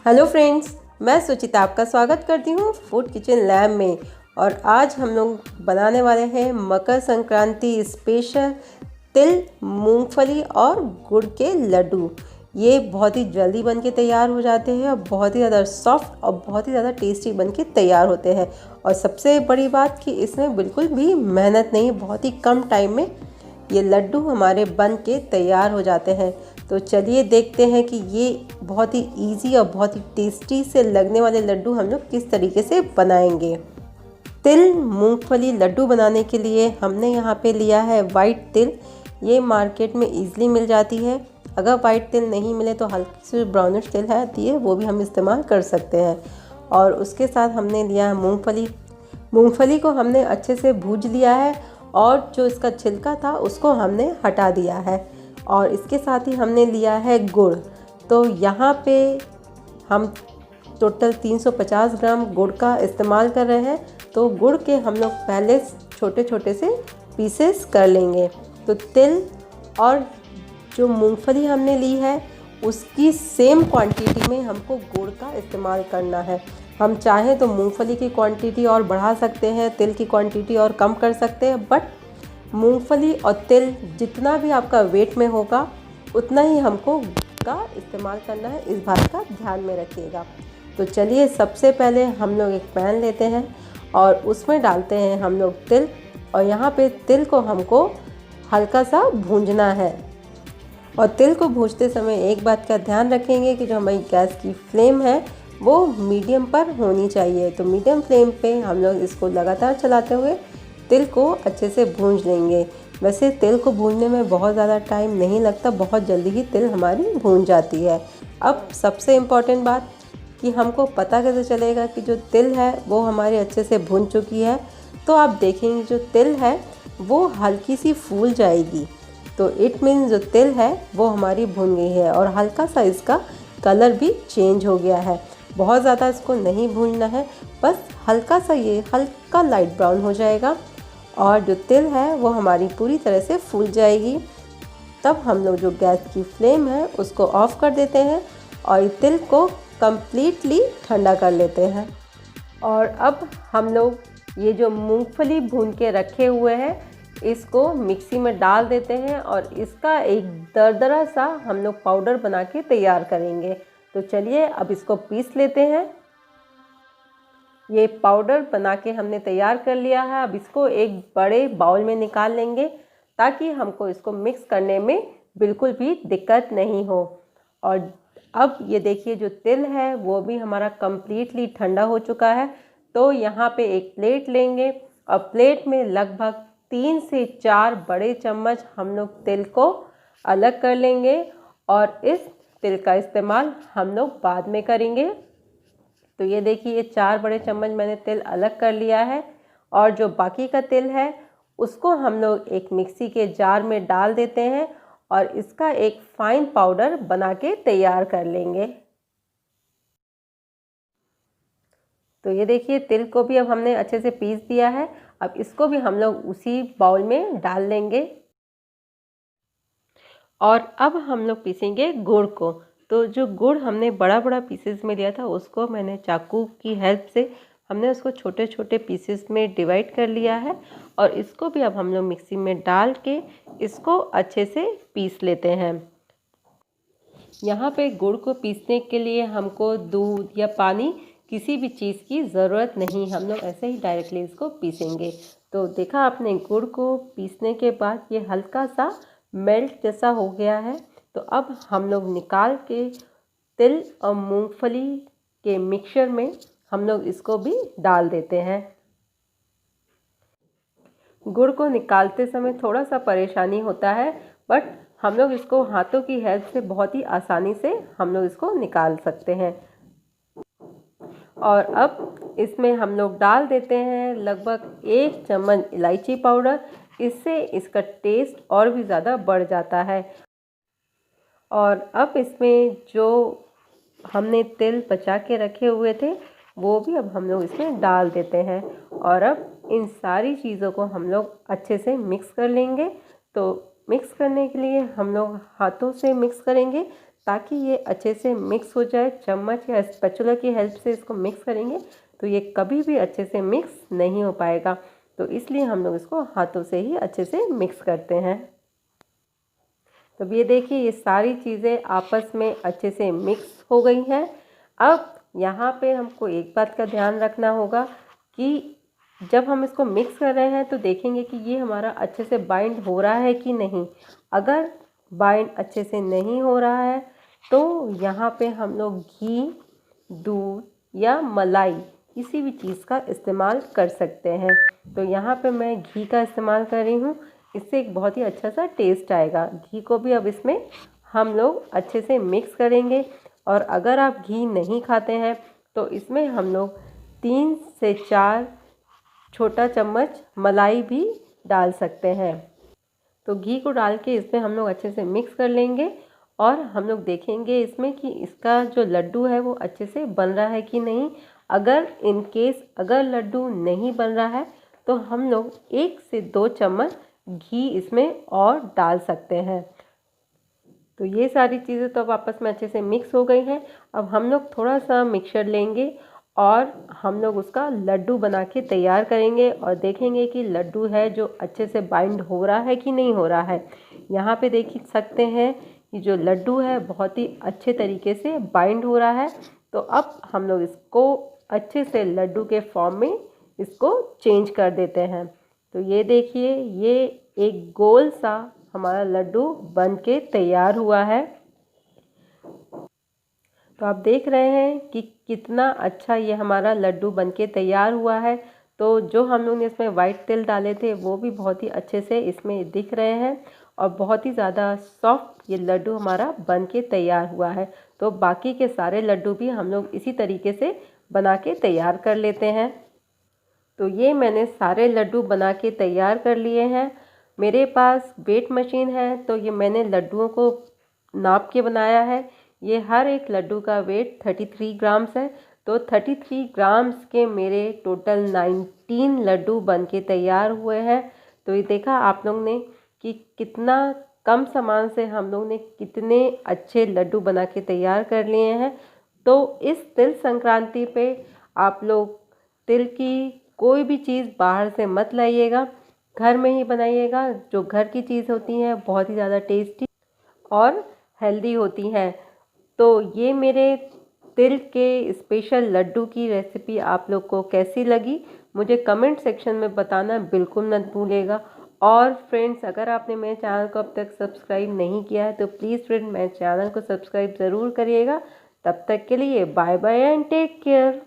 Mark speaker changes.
Speaker 1: Hello friends, मैं सुचिता आपका स्वागत करती हूँ फूड किचन लैब में। और आज हम लोग बनाने वाले हैं मकर संक्रांति स्पेशल तिल, मूंगफली और गुड़ के लड्डू। ये बहुत ही जल्दी बन के तैयार हो जाते हैं और बहुत ही ज़्यादा सॉफ्ट और बहुत ही ज़्यादा टेस्टी बन के तैयार होते हैं। और सबसे बड़ी बात कि इसमें बिल्कुल भी मेहनत नहीं, बहुत ही कम टाइम में ये लड्डू हमारे बन के तैयार हो जाते हैं। तो चलिए देखते हैं कि ये बहुत ही इजी और बहुत ही टेस्टी से लगने वाले लड्डू हम लोग किस तरीके से बनाएंगे। तिल मूंगफली लड्डू बनाने के लिए हमने यहाँ पे लिया है वाइट तिल। ये मार्केट में इजीली मिल जाती है। अगर वाइट तिल नहीं मिले तो हल्की सी ब्राउनिश तिल आती है, वो भी हम इस्तेमाल कर सकते हैं। और उसके साथ हमने लिया है मूंगफली। मूंगफली को हमने अच्छे से भूज लिया है और जो इसका छिलका था उसको हमने हटा दिया है। और इसके साथ ही हमने लिया है गुड़। तो यहाँ पे हम टोटल 350 ग्राम गुड़ का इस्तेमाल कर रहे हैं। तो गुड़ के हम लोग पहले छोटे छोटे से पीसेस कर लेंगे। तो तिल और जो मूंगफली हमने ली है उसकी सेम क्वांटिटी में हमको गुड़ का इस्तेमाल करना है। हम चाहें तो मूंगफली की क्वांटिटी और बढ़ा सकते हैं, तिल की क्वांटिटी और कम कर सकते हैं, बट मूंगफली और तिल जितना भी आपका वेट में होगा उतना ही हमको का इस्तेमाल करना है। इस बात का ध्यान में रखिएगा। तो चलिए सबसे पहले हम लोग एक पैन लेते हैं और उसमें डालते हैं हम लोग तिल। और यहाँ पे तिल को हमको हल्का सा भूंजना है। और तिल को भूनते समय एक बात का ध्यान रखेंगे कि जो हमारी गैस की फ्लेम है वो मीडियम पर होनी चाहिए। तो मीडियम फ्लेम पे हम लोग इसको लगातार चलाते हुए तिल को अच्छे से भून लेंगे। वैसे तिल को भूनने में बहुत ज़्यादा टाइम नहीं लगता, बहुत जल्दी ही तिल हमारी भून जाती है। अब सबसे इम्पॉर्टेंट बात कि हमको पता कैसे चलेगा कि जो तिल है वो हमारी अच्छे से भून चुकी है। तो आप देखेंगे जो तिल है वो हल्की सी फूल जाएगी। तो इट मीन्स जो तिल है वो हमारी भुन गई है और हल्का सा इसका कलर भी चेंज हो गया है। बहुत ज़्यादा इसको नहीं भूनना है, बस हल्का सा ये हल्का लाइट ब्राउन हो जाएगा और जो तिल है वो हमारी पूरी तरह से फूल जाएगी। तब हम लोग जो गैस की फ्लेम है उसको ऑफ़ कर देते हैं और तिल को कम्प्लीटली ठंडा कर लेते हैं। और अब हम लोग ये जो मूंगफली भून के रखे हुए हैं इसको मिक्सी में डाल देते हैं और इसका एक दरदरा सा हम लोग पाउडर बना के तैयार करेंगे। तो चलिए अब इसको पीस लेते हैं। ये पाउडर बना के हमने तैयार कर लिया है। अब इसको एक बड़े बाउल में निकाल लेंगे ताकि हमको इसको मिक्स करने में बिल्कुल भी दिक्कत नहीं हो। और अब ये देखिए जो तिल है वो भी हमारा कम्प्लीटली ठंडा हो चुका है। तो यहाँ पे एक प्लेट लेंगे और प्लेट में लगभग 3 से 4 बड़े चम्मच हम लोग तिल को अलग कर लेंगे और इस तिल का इस्तेमाल हम लोग बाद में करेंगे। तो ये देखिए 4 बड़े चम्मच मैंने तिल अलग कर लिया है और जो बाकी का तिल है उसको हम लोग एक मिक्सी के जार में डाल देते हैं और इसका एक फाइन पाउडर बना के तैयार कर लेंगे। तो ये देखिए तिल को भी अब हमने अच्छे से पीस दिया है। अब इसको भी हम लोग उसी बाउल में डाल लेंगे और अब हम लोग पीसेंगे गुड़ को। तो जो गुड़ हमने बड़ा बड़ा पीसेस में लिया था उसको मैंने चाकू की हेल्प से हमने उसको छोटे छोटे पीसेस में डिवाइड कर लिया है और इसको भी अब हम लोग मिक्सी में डाल के इसको अच्छे से पीस लेते हैं। यहाँ पे गुड़ को पीसने के लिए हमको दूध या पानी किसी भी चीज़ की ज़रूरत नहीं, हम लोग ऐसे ही डायरेक्टली इसको पीसेंगे। तो देखा आपने गुड़ को पीसने के बाद ये हल्का सा मेल्ट जैसा हो गया है। तो अब हम लोग निकाल के तिल और मूंगफली के मिक्सचर में हम लोग इसको भी डाल देते हैं। गुड़ को निकालते समय थोड़ा सा परेशानी होता है, बट हम लोग इसको हाथों की हेल्प से बहुत ही आसानी से हम लोग इसको निकाल सकते हैं। और अब इसमें हम लोग डाल देते हैं लगभग 1 चम्मच इलायची पाउडर। इससे इसका टेस्ट और भी ज़्यादा बढ़ जाता है। और अब इसमें जो हमने तिल बचा के रखे हुए थे वो भी अब हम लोग इसमें डाल देते हैं और अब इन सारी चीज़ों को हम लोग अच्छे से मिक्स कर लेंगे। तो मिक्स करने के लिए हम लोग हाथों से मिक्स करेंगे ताकि ये अच्छे से मिक्स हो जाए। चम्मच या स्पैचुला की हेल्प से इसको मिक्स करेंगे तो ये कभी भी अच्छे से मिक्स नहीं हो पाएगा, तो इसलिए हम लोग इसको हाथों से ही अच्छे से मिक्स करते हैं। तो ये देखिए ये सारी चीज़ें आपस में अच्छे से मिक्स हो गई हैं। अब यहाँ पे हमको एक बात का ध्यान रखना होगा कि जब हम इसको मिक्स कर रहे हैं तो देखेंगे कि ये हमारा अच्छे से बाइंड हो रहा है कि नहीं। अगर बाइंड अच्छे से नहीं हो रहा है तो यहाँ पे हम लोग घी, दूध या मलाई किसी भी चीज़ का इस्तेमाल कर सकते हैं। तो यहाँ पे मैं घी का इस्तेमाल कर रही हूँ, इससे एक बहुत ही अच्छा सा टेस्ट आएगा। घी को भी अब इसमें हम लोग अच्छे से मिक्स करेंगे। और अगर आप घी नहीं खाते हैं तो इसमें हम लोग 3 से 4 छोटा चम्मच मलाई भी डाल सकते हैं। तो घी को डाल के इसमें हम लोग अच्छे से मिक्स कर लेंगे और हम लोग देखेंगे इसमें कि इसका जो लड्डू है वो अच्छे से बन रहा है कि नहीं। अगर इन केस अगर लड्डू नहीं बन रहा है तो हम लोग 1 से 2 चम्मच घी इसमें और डाल सकते हैं। तो ये सारी चीज़ें तो अब आपस में अच्छे से मिक्स हो गई हैं। अब हम लोग थोड़ा सा मिक्सचर लेंगे और हम लोग उसका लड्डू बना के तैयार करेंगे और देखेंगे कि लड्डू है जो अच्छे से बाइंड हो रहा है कि नहीं हो रहा है। यहाँ पे देख सकते हैं कि जो लड्डू है बहुत ही अच्छे तरीके से बाइंड हो रहा है। तो अब हम लोग इसको अच्छे से लड्डू के फॉर्म में इसको चेंज कर देते हैं। तो ये देखिए ये एक गोल सा हमारा लड्डू बन के तैयार हुआ है। तो आप देख रहे हैं कि कितना अच्छा ये हमारा लड्डू बनके तैयार हुआ है। तो जो हम लोग ने इसमें वाइट तिल डाले थे वो भी बहुत ही अच्छे से इसमें दिख रहे हैं और बहुत ही ज़्यादा सॉफ्ट ये लड्डू हमारा बनके तैयार हुआ है। तो बाकी के सारे लड्डू भी हम लोग इसी तरीके से बना के तैयार कर लेते हैं। तो ये मैंने सारे लड्डू बना के तैयार कर लिए हैं। मेरे पास वेट मशीन है तो ये मैंने लड्डुओं को नाप के बनाया है। ये हर एक लड्डू का वेट 33 ग्राम्स है। तो 33 ग्राम्स के मेरे टोटल 19 लड्डू बन के तैयार हुए हैं। तो ये देखा आप लोग ने कि कितना कम सामान से हम लोग ने कितने अच्छे लड्डू बना के तैयार कर लिए हैं। तो इस तिल संक्रांति पे आप लोग तिल की कोई भी चीज़ बाहर से मत लाइएगा, घर में ही बनाइएगा। जो घर की चीज़ होती हैं बहुत ही ज़्यादा टेस्टी और हेल्दी होती हैं। तो ये मेरे तिल के स्पेशल लड्डू की रेसिपी आप लोग को कैसी लगी मुझे कमेंट सेक्शन में बताना बिल्कुल मत भूलिएगा। और फ्रेंड्स अगर आपने मेरे चैनल को अब तक सब्सक्राइब नहीं किया है तो प्लीज़ फ्रेंड मेरे चैनल को सब्सक्राइब ज़रूर करिएगा। तब तक के लिए bye bye and take care.